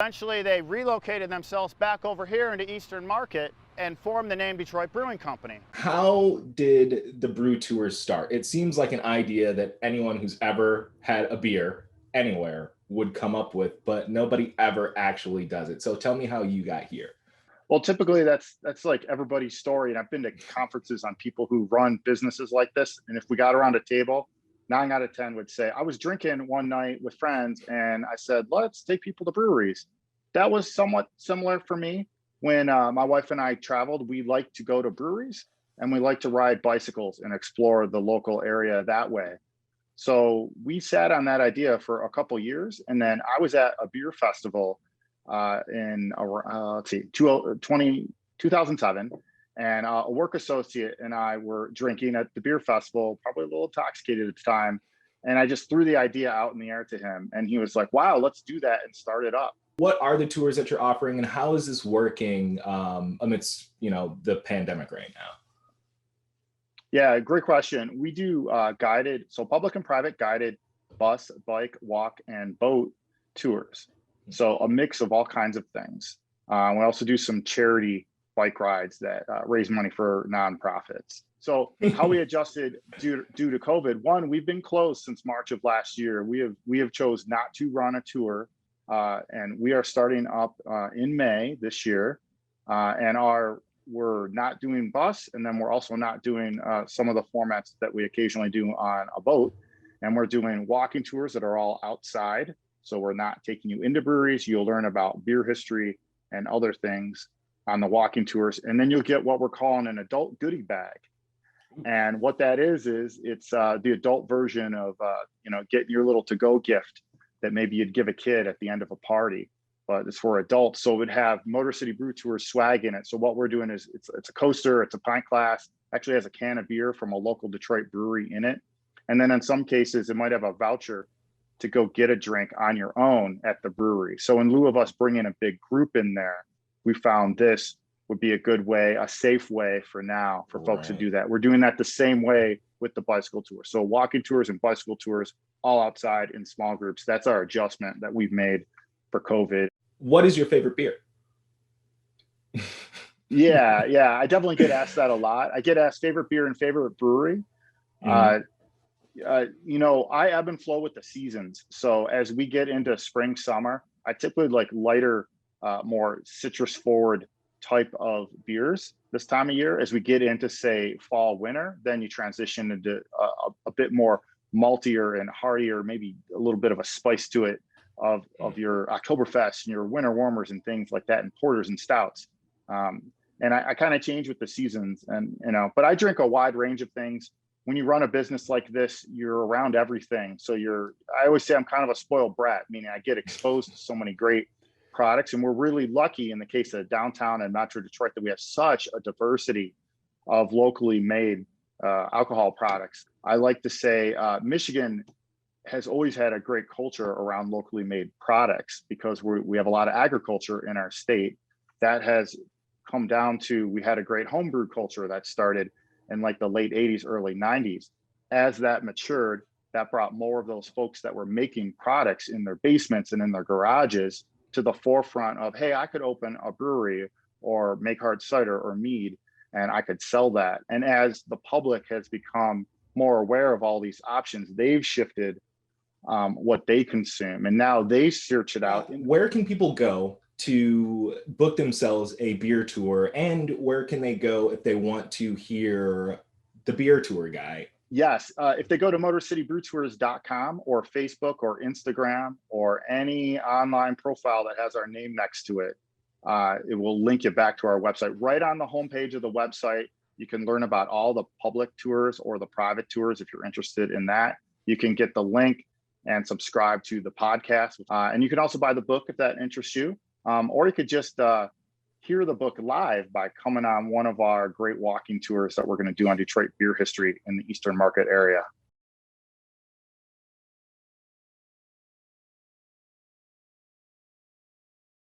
Eventually, they relocated themselves back over here into Eastern Market and formed the name Detroit Brewing Company. How did the brew tours start? It seems like an idea that anyone who's ever had a beer anywhere would come up with, but nobody ever actually does it. So tell me how you got here. Well, typically that's like everybody's story. And I've been to conferences on people who run businesses like this. And if we got around a table, 9 out of 10 would say, I was drinking one night with friends and I said, let's take people to breweries. That was somewhat similar for me. When my wife and I traveled, we like to go to breweries and we like to ride bicycles and explore the local area that way. So we sat on that idea for a couple years. And then I was at a beer festival in let's see, 2007, and a work associate and I were drinking at the beer festival, probably a little intoxicated at the time. And I just threw the idea out in the air to him. And he was like, wow, let's do that and start it up. What are the tours that you're offering and how is this working amidst, the pandemic right now? Yeah, great question. We do guided, so public and private guided bus, bike, walk, and boat tours. So a mix of all kinds of things. We also do some charity bike rides that raise money for nonprofits. So how we adjusted due to COVID, one, we've been closed since March of last year. We have chose not to run a tour, and we are starting up in May this year, and we're not doing bus, and then we're also not doing some of the formats that we occasionally do on a boat, and we're doing walking tours that are all outside. So we're not taking you into breweries. You'll learn about beer history and other things on the walking tours. And then you'll get what we're calling an adult goodie bag. And what that is it's the adult version of, getting your little to-go gift that maybe you'd give a kid at the end of a party, but it's for adults. So it would have Motor City Brew Tours swag in it. So what we're doing is it's a coaster, it's a pint glass, actually has a can of beer from a local Detroit brewery in it. And then in some cases, it might have a voucher to go get a drink on your own at the brewery. So in lieu of us bringing a big group in there, we found this would be a good way, a safe way for now for folks to do that. We're doing that the same way with the bicycle tour. So walking tours and bicycle tours, all outside in small groups. That's our adjustment that we've made for COVID. What is your favorite beer? Yeah, I definitely get asked that a lot. I get asked favorite beer and favorite brewery. I ebb and flow with the seasons. So as we get into spring, summer, I typically like lighter, more citrus forward type of beers this time of year. As we get into, say, fall, winter, then you transition into a bit more maltier and heartier, maybe a little bit of a spice to it of your Oktoberfest and your winter warmers and things like that, and porters and stouts. And I kind of change with the seasons, and but I drink a wide range of things. When you run a business like this, you're around everything. So I always say I'm kind of a spoiled brat, meaning I get exposed to so many great products. And we're really lucky in the case of downtown and Metro Detroit that we have such a diversity of locally made alcohol products. I like to say Michigan has always had a great culture around locally made products because we have a lot of agriculture in our state. That has come down to, we had a great homebrew culture that started in like the late 80s, early 90s. As that matured, that brought more of those folks that were making products in their basements and in their garages to the forefront of, hey, I could open a brewery or make hard cider or mead, and I could sell that. And as the public has become more aware of all these options, they've shifted what they consume, and now they search it out. Where can people go to book themselves a beer tour, and where can they go if they want to hear the beer tour guy? Yes, if they go to motorcitybrewtours.com or Facebook or Instagram or any online profile that has our name next to it, it will link you back to our website. Right on the homepage of the website, you can learn about all the public tours or the private tours if you're interested in that. You can get the link and subscribe to the podcast. And you can also buy the book if that interests you. Or you could just hear the book live by coming on one of our great walking tours that we're going to do on Detroit beer history in the Eastern Market area.